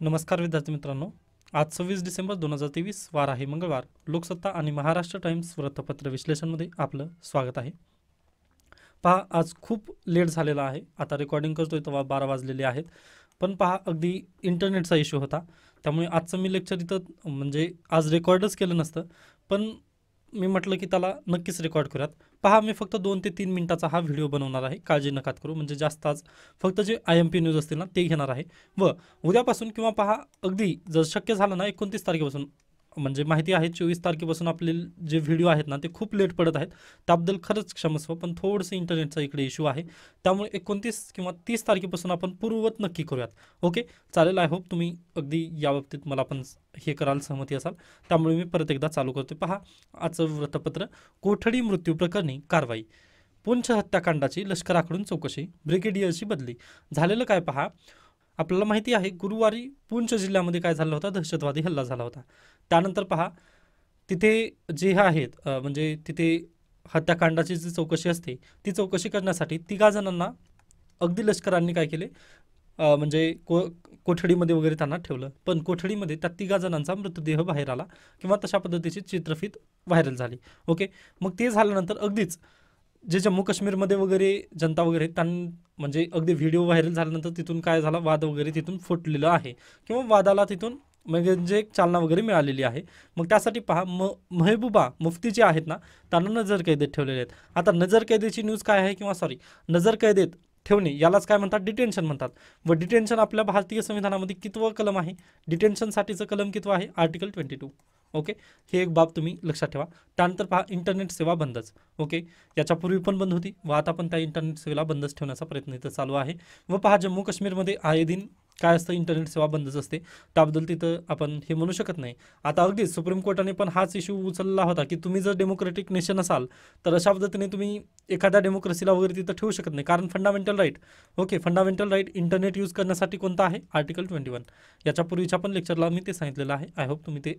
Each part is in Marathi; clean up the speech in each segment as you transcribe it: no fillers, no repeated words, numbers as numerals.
नमस्कार विद्यार्थी मित्रांनो, आज 26 डिसेंबर 2023 वार आहे मंगळवार. लोकसत्ता आणि महाराष्ट्र टाइम्स वृत्तपत्र विश्लेषणमध्ये आपलं स्वागत आहे. पहा, आज खूप लेट झालेला आहे. आता रेकॉर्डिंग करतोय तेव्हा 12 वाजलेले आहेत. पण पहा, अगदी इंटरनेटचा इश्यू होता, त्यामुळे आजचं मी लेक्चर इथं म्हणजे आज रेकॉर्डच केलं नसतं, पण मी म्हटलं की त्याला नक्कीच रेकॉर्ड करूयात. पहा, मी फक्त 2 ते 3 मिनिटाचा हा व्हिडिओ बनवणार आहे. काळजी नका करू, म्हणजे जास्त आज फक्त जे IMP न्यूज असतील ना ते घेणार आहे. व उद्यापासून किंवा पहा, अगदी जर शक्य झालं ना 29 तारखेपासून, म्हणजे माहिती आहे 24 तारखेपासून आपले जे व्हिडिओ आहेत ना ते खूप लेट पडत आहेत. त्याबद्दल खरंच क्षमस्व, पण थोडंसं इंटरनेटचा इकडे इश्यू आहे. त्यामुळे 29 किंवा 30 तारखेपासून आपण पूर्ववत नक्की करूयात. ओके, चालेल. आय होप तुम्ही अगदी याबाबतीत मला पण हे कराल, सहमती असाल. त्यामुळे मी परत एकदा चालू करतो. पहा, आजचं वृत्तपत्र. कोठडी मृत्यू प्रकरणी कारवाई. पुंछ हत्याकांडाची लष्कराकडून चौकशी, ब्रिगेडियरची बदली. झालेलं काय पहा, आपल्याला माहिती आहे गुरुवारी पुंछ जिल्ह्यामध्ये काय झालं होतं, दहशतवादी हल्ला झाला होता. त्यानंतर पहा, तिथे जे आहेत म्हणजे तिथे हत्याकांडाची जी चौकशी असते ती चौकशी करण्यासाठी 3 जणांना अगदी लष्करांनी काय केले, म्हणजे कोठडीमध्ये वगैरे त्यांना ठेवलं. पण कोठडीमध्ये त्या 3 जणांचा मृतदेह बाहेर आला किंवा तशा पद्धतीची चित्रफित व्हायरल झाली. ओके, मग ते झाल्यानंतर अगदीच जे जम्मू काश्मीरमध्ये वगैरे जनता वगैरे म्हणजे अगदी व्हिडिओ व्हायरल झाल्यानंतर तिथून काय झाला, वाद वगैरे तिथून फुटलेलं आहे किंवा वादाला तिथून म्हणजे एक चालना वगैरे मिळालेली आहे. मग त्यासाठी पहा, महबूबा मुफ्ती जे आहेत ना त्यांना नजरकैदेत ठेवलेले आहेत. आता नजरकैदेची न्यूज काय आहे, किंवा सॉरी, नजरकैदेत ठेवणे यालाच काय म्हणतात, डिटेन्शन म्हणतात. व डिटेन्शन आपल्या भारतीय संविधानामध्ये कितवं कलम आहे, डिटेन्शनसाठीचं कलम कितवं आहे, आर्टिकल 22. ओके, हे एक बाब तुम्ही लक्षात ठेवा. त्यानंतर पहा, इंटरनेट सेवा बंदच. ओके, याच्यापूर्वी पण बंद होती व आता पण त्या इंटरनेट सेवेला बंदच ठेवण्याचा प्रयत्न इथं चालू आहे. व पहा, जम्मू काश्मीरमध्ये आये दिन काय असतं, इंटरनेट सेवा बंदच असते. त्याबद्दल तिथं आपण हे म्हणू शकत नाही. आता अगदीच सुप्रीम कोर्टाने पण हाच इश्यू उचलला होता की तुम्ही जर डेमोक्रेटिक नेशन असाल तर अशा पद्धतीने तुम्ही एखाद्या डेमोक्रेसीला वगैरे तिथं ठेवू शकत नाही, कारण fundamental right. Okay, fundamental right internet use करण्यासाठी कोणता आहे, आर्टिकल 21. याच्यापूर्वीच्या पण लेक्चरला मी ते सांगितलेलं आहे. आय होप तुम्ही ते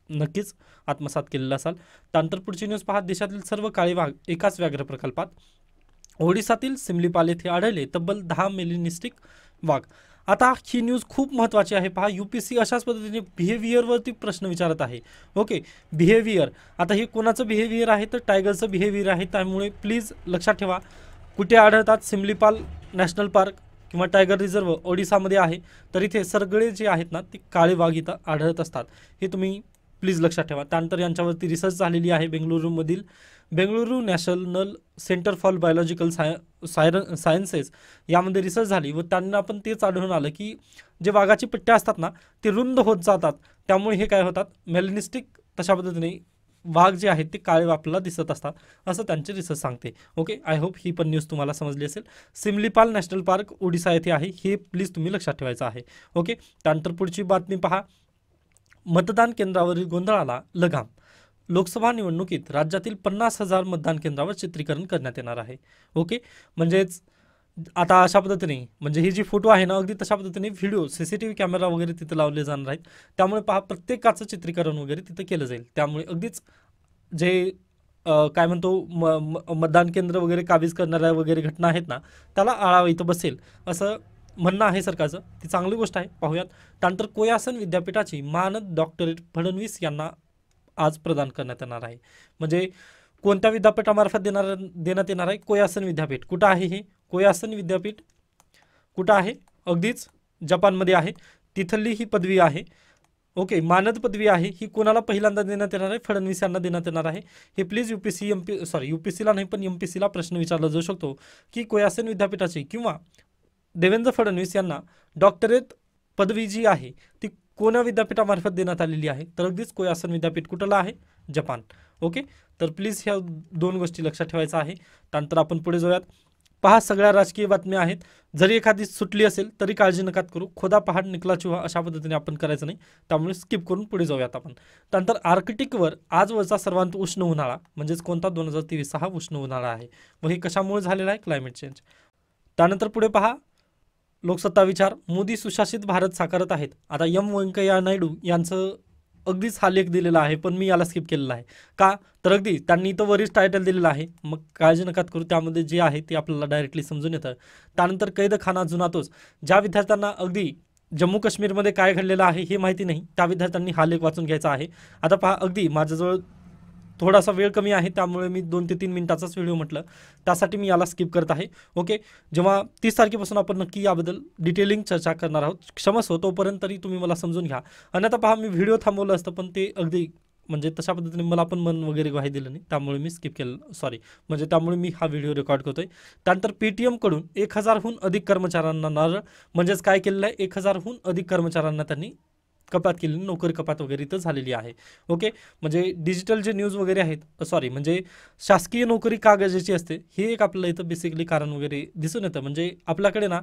नक्कीच आत्मसात केलेलं असाल. त्यानंतर पुढची न्यूज पहा, देशातील सर्व काळे वाघ एकाच व्याघ्र प्रकल्पात. ओडिसातील सिमलीपाल येथे आढळले तब्बल 10 मेलिनिस्टिक वाघ. आता ही न्यूज खूप महत्त्वाची आहे. पहा, UPSC अशाच पद्धतीने बिहेवियरवरती प्रश्न विचारत आहे. Okay, behaviour. आता हे कोणाचं बिहेवियर आहे, तर टायगरचं बिहेवियर आहे. त्यामुळे प्लीज लक्षात ठेवा, कुठे आढळतात, सिमलीपाल नॅशनल पार्क किंवा टायगर रिझर्व ओडिसामध्ये आहे. तर इथे सगळे जे आहेत ना ते काळे वाघ इथं आढळत असतात, हे तुम्ही प्लीज लक्षात ठेवा. त्यानंतर यांच्यावरती रिसर्च झालेली आहे बेंगळुरूमधील Bengaluru national centre for biological sciences यामध्ये रिसर्च झाली व त्यांना पण तेच आढळून आलं की जे वाघाची पट्ट्या असतात ना ते रुंद होत जातात. त्यामुळे हे काय होतात, मेलनिस्टिक तशा पद्धतीने वाघ जे आहेत ते काळे आपल्याला दिसत असतात, असं त्यांचे रिसर्च सांगते. ओके, आय होप ही पण न्यूज तुम्हाला समजली असेल. सिमलीपाल नॅशनल पार्क ओडिसा येथे आहे, हे प्लीज तुम्ही लक्षात ठेवायचं आहे. ओके, त्यानंतर पुढची बातमी पहा, मतदान केंद्रावरील गोंधळाला लगाम. लोकसभा निवडणुकीत राज्यातील 50,000 मतदान केंद्रावर चित्रीकरण करण्यात येणार आहे. ओके, म्हणजेच आता अशा पद्धतीने, म्हणजे ही जी फोटो आहे ना अगदी तशा पद्धतीने व्हिडिओ CCTV कॅमेरा वगैरे तिथे लावले जाणार आहेत. त्यामुळे पहा, प्रत्येकाचं चित्रीकरण वगैरे तिथे केलं जाईल. त्यामुळे अगदीच जे काय म्हणतो मतदान केंद्र वगैरे काबीज करणाऱ्या वगैरे घटना आहेत ना त्याला आळा इथं बसेल असं म्हणणं आहे सरकारचं. ती चांगली गोष्ट आहे. पाहूयात. त्यानंतर कोयासन विद्यापीठाची मानद डॉक्टरेट फडणवीस यांना आज प्रदान करण्यात येणार आहे. म्हणजे कोणत्या विद्यापीठामार्फत देण्यात येणार आहे, कोयासन विद्यापीठ. कुठं आहे हे कोयासन विद्यापीठ, कुठं आहे, अगदीच जपानमध्ये आहे. तिथली ही पदवी आहे. ओके, मानद पदवी आहे. ही कोणाला पहिल्यांदा देण्यात येणार आहे, फडणवीस यांना देण्यात येणार आहे. हे प्लीज UPSCला नाही पण MPSCला प्रश्न विचारला जाऊ शकतो की कोयासन विद्यापीठाची किंवा देवेंद्र फडणवीस यांना डॉक्टरेट पदवी जी आहे ती कोणा विद्यापीठामार्फत देण्यात आलेली आहे, तर अगदीच कोयासन विद्यापीठ कुठलं आहे, जपान. ओके, तर प्लीज ह्या 2 गोष्टी लक्षात ठेवायच्या आहे. त्यानंतर आपण पुढे जाऊयात. पहा, सगळ्या राजकीय बातम्या आहेत. जरी एखादी सुटली असेल तरी काळजी नका करू. खोदा पहाड निकला चुहा अशा पद्धतीने आपण करायचं नाही. त्यामुळे स्किप करून पुढे जाऊयात आपण. त्यानंतर आर्कटिकवर आजवरचा सर्वात उष्ण उन्हाळा, म्हणजेच कोणता, 2023 हा उष्ण उन्हाळा आहे. व हे कशामुळे झालेला आहे, क्लायमेट चेंज. त्यानंतर पुढे पहा, लोकसत्ता विचार. मोदी सुशासित भारत साकारत आहेत. आता व्यंकय्या नायडू यांचं अगदीच हा लेख दिलेला आहे, पण मी याला स्किप केलेला आहे. का, तर अगदी त्यांनी इथं वरीच टायटल दिलेलं आहे. मग काळजी नका करू, त्यामध्ये जे आहे ते आपल्याला डायरेक्टली समजून येतं. त्यानंतर कैदखाना जुना तोच. ज्या विद्यार्थ्यांना अगदी जम्मू काश्मीरमध्ये काय घडलेलं आहे हे माहिती नाही, त्या विद्यार्थ्यांनी हा लेख वाचून घ्यायचा आहे. आता पहा, अगदी माझ्याजवळ थोडासा वेळ कमी आहे, त्यामुळे मी 2 ते 3 मिनिटाचाच व्हिडिओ म्हटलं, त्यासाठी मी याला स्किप करत आहे. ओके, जेव्हा 30 तारखेपासून आपण नक्की याबद्दल डिटेलिंग चर्चा करणार आहोत. क्षमस्व, तोपर्यंत तरी तुम्ही मला समजून घ्या. आणि आता पहा, मी व्हिडिओ थांबवलं असतं, पण ते अगदी म्हणजे तशा पद्धतीने मला पण मन वगैरे ग्वाही दिलं नाही, त्यामुळे मी स्किप केलं, सॉरी, म्हणजे त्यामुळे मी हा व्हिडिओ रेकॉर्ड करतोय. त्यानंतर पेटीएमकडून 1000हून अधिक कर्मचाऱ्यांना नारळ, म्हणजेच काय केलेलं आहे, 1000हून अधिक कर्मचाऱ्यांना त्यांनी कपात केली, नोकरी कपात वगैरे इथं झालेली आहे. ओके, म्हणजे डिजिटल जे न्यूज वगैरे आहेत, सॉरी, म्हणजे शासकीय नोकरी का गरजेची असते हे एक आपल्याला इथं बेसिकली कारण वगैरे दिसून येतं. म्हणजे आपल्याकडे ना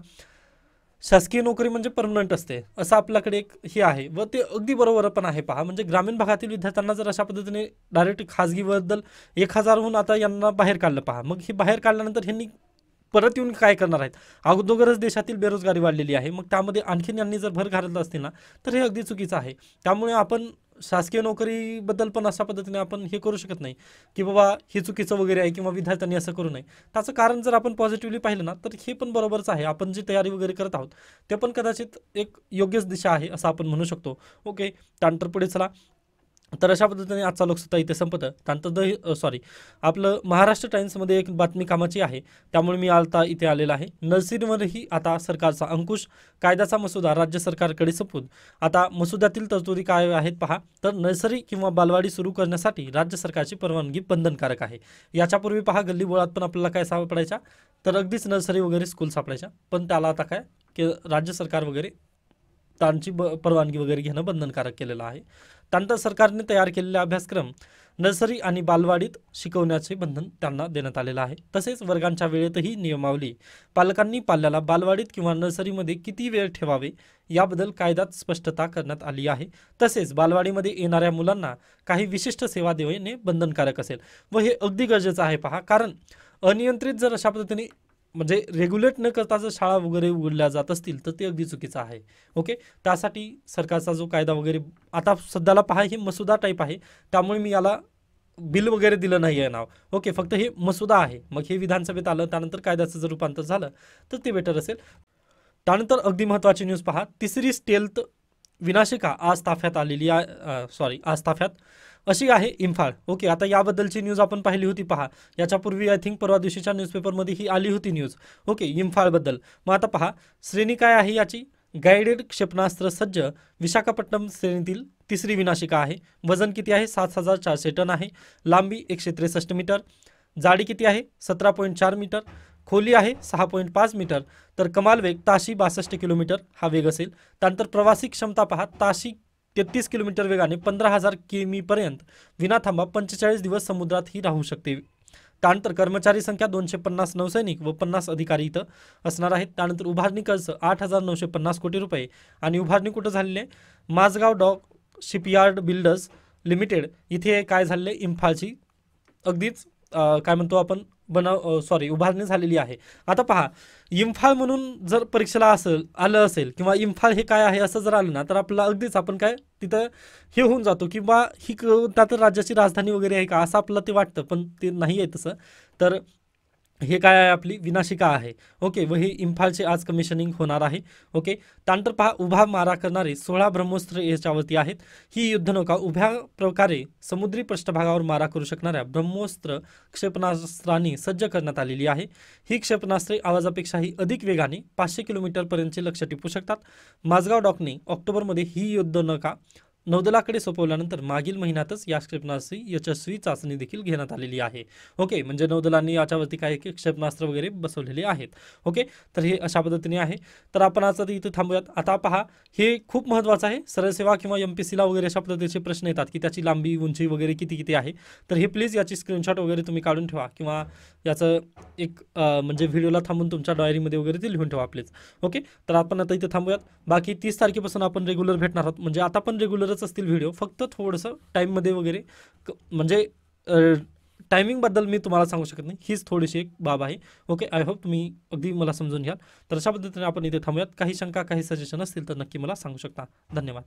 शासकीय नोकरी म्हणजे परमनंट असते असं आपल्याकडे एक हे आहे, व ते अगदी बरोबर पण आहे. पहा, म्हणजे ग्रामीण भागातील विद्यार्थ्यांना जर अशा पद्धतीने डायरेक्ट खाजगीबद्दल 1000हून आता यांना बाहेर काढलं, पहा, मग हे बाहेर काढल्यानंतर ह्यांनी परत येऊन काय करणार आहेत. अगोदरच देशातील बेरोजगारी वाढलेली आहे, मग त्यामध्ये आणखीन यांनी जर भर घालत असतील ना, तर हे अगदी चुकीचं आहे. त्यामुळे आपण शासकीय नोकरीबद्दल पण अशा पद्धतीने आपण हे करू शकत नाही की बाबा हे चुकीचं वगैरे आहे किंवा विद्यार्थ्यांनी असं करू नये. त्याचं कारण जर आपण पॉझिटिव्हली पाहिलं ना, तर हे पण बरोबरच आहे. आपण जी तयारी वगैरे करत आहोत ते पण कदाचित एक योग्यच दिशा आहे असं आपण म्हणू शकतो. ओके, त्यानंतर पुढे चला. तर अशा पद्धतीने आजचा लोकसत्ता इथे संपतं. त्यानंतर सॉरी, आपलं महाराष्ट्र टाइम्समध्ये एक बातमी कामाची आहे, त्यामुळे मी आता इथे आलेला आहे. नर्सरीवरही आता सरकारचा अंकुश, कायद्याचा मसुदा राज्य सरकारकडे सोपवून. आता मसुद्यातील तरतुदी काय आहेत पहा, तर नर्सरी किंवा बालवाडी सुरू करण्यासाठी राज्य सरकारची परवानगी बंधनकारक आहे. याच्यापूर्वी पहा, गल्लीबोळात पण आपल्याला काय सापडायच्या, तर अगदीच नर्सरी वगैरे स्कूल सापडायच्या, पण त्याला आता काय की राज्य सरकार वगैरे त्यांची परवानगी वगैरे घेणं बंधनकारक केलेलं आहे. त्यानंतर सरकारने तयार केलेले अभ्यासक्रम नर्सरी आणि बालवाडीत शिकवण्याचे बंधन त्यांना देण्यात आलेलं आहे. तसेच वर्गांच्या वेळेतही नियमावली, पालकांनी पाल्याला बालवाडीत किंवा नर्सरीमध्ये किती वेळ ठेवावे याबद्दल कायद्यात स्पष्टता करण्यात आली आहे. तसेच बालवाडीमध्ये येणाऱ्या मुलांना काही विशिष्ट सेवा देणे बंधनकारक असेल, व हे अगदी गरजेचं आहे. पहा, कारण अनियंत्रित जर अशा पद्धतीने म्हणजे रेग्युलेट न करता जर शाळा वगैरे उघडल्या जात असतील तर ते अगदी चुकीचं आहे. ओके, त्यासाठी सरकारचा जो कायदा वगैरे आता सध्याला पहा, हे मसुदा टाईप आहे, त्यामुळे मी याला बिल वगैरे दिलं नाही आहे नाव. ओके, फक्त हे मसुदा आहे. मग हे विधानसभेत आलं, त्यानंतर कायद्याचं जर रूपांतर झालं तर ते बेटर असेल. त्यानंतर अगदी महत्त्वाची न्यूज पहा, तिसरी स्टेल्थ विनाशिका आज ताफ्यात आलेली आहे, सॉरी, आज ताफ्यात अशी आहे इम्फाळ. ओके, आता याबद्दलची न्यूज आपण पाहिली होती. पहा, याच्यापूर्वी आय थिंक परवा दिवशीच्या न्यूजपेपरमध्ये ही आली होती न्यूज. ओके, इम्फाळबद्दल. मग आता पहा, श्रेणी काय आहे याची, गायडेड क्षेपणास्त्र सज्ज विशाखापट्टणम श्रेणीतील तिसरी विनाशिका आहे. वजन किती आहे, 7400 टन आहे. लांबी 163 मीटर. जाडी किती आहे, 17.4 मीटर. खोली आहे 6.5 मीटर. तर कमाल वेग ताशी 62 किलोमीटर हा वेग असेल. त्यानंतर प्रवासी क्षमता पहा, ताशी 33 किलोमीटर वेगाने 15,000 किमीपर्यंत विनाथांबा 45 दिवस समुद्रातही राहू शकते. त्यानंतर कर्मचारी संख्या 250 नौसैनिक व 50 अधिकारी इथं असणार आहेत. त्यानंतर उभारणी खर्च 8,950 कोटी रुपये आणि उभारणी कुठं झालेली आहे, Mazagon dock shipyard builders limited इथे काय झालेलं आहे, इम्फाळची अगदीच काय म्हणतो आपण उभारणी झालेली आहे. आता पहा, इम्फाळ म्हणून जर परीक्षेला आलं असेल किंवा इम्फाळ हे काय आहे असं जर आलं ना, तर आपल्याला अगदीच आपण काय तिथं हे होऊन जातो की बा ही त्यात राज्याची राजधानी वगैरे आहे का असं आपल्याला ते वाटतं, पण ते नाही आहे तसं. तर हे काय आहे, आपली विनाशिका आहे. ओके, व हे इम्फाळचे आज कमिशनिंग होणार आहे. ओके, त्यानंतर पहा, उभा मारा करणारे 16 ब्रह्मोस्त्र याच्यावरती आहेत. ही युद्धनौका उभ्या प्रकारे समुद्री पृष्ठभागावर मारा करू शकणाऱ्या ब्रह्मोस्त्र क्षेपणास्त्रांनी सज्ज करण्यात आलेली आहे. ही क्षेपणास्त्रे आवाजापेक्षाही अधिक वेगाने 500 किलोमीटरपर्यंतचे लक्ष्य टिपू शकतात. माझगाव डॉकने ऑक्टोबरमध्ये ही युद्धनौका नौदलाकडे सोपवल्यानंतर मागील महिन्यातच या क्षेपणास्त्री यशस्वी चाचणी देखील घेण्यात आलेली आहे. ओके, म्हणजे नौदलांनी याच्यावरती काही क्षेपणास्त्र वगैरे बसवलेले आहेत. ओके, तर हे अशा पद्धतीने आहे. तर आपण आता इथे थांबूयात. आता पहा, हे खूप महत्त्वाचं आहे. सरळ सेवा किंवा MPSCला वगैरे अशा पद्धतीचे प्रश्न येतात की त्याची लांबी उंची वगैरे किती किती आहे. तर हे प्लीज याची स्क्रीनशॉट वगैरे तुम्ही काढून ठेवा किंवा याचं एक म्हणजे व्हिडिओला थांबून तुमच्या डायरीमध्ये वगैरे ते लिहून ठेवा प्लीज. ओके, तर आपण आता इथे थांबूयात. बाकी 30 तारखेपासून आपण रेग्युलर भेटणार आहोत. म्हणजे आता पण रेग्युलरच असतील व्हिडिओ, फक्त थोडंसं टाईममध्ये वगैरे म्हणजे टायमिंगबद्दल मी तुम्हाला सांगू शकत नाही, हीच थोडीशी एक बाब आहे. ओके, आय होप तुम्ही अगदी मला समजून घ्याल. तर अशा पद्धतीने आपण इथे थांबूयात. काही शंका काही सजेशन असतील तर नक्की मला सांगू शकता. धन्यवाद.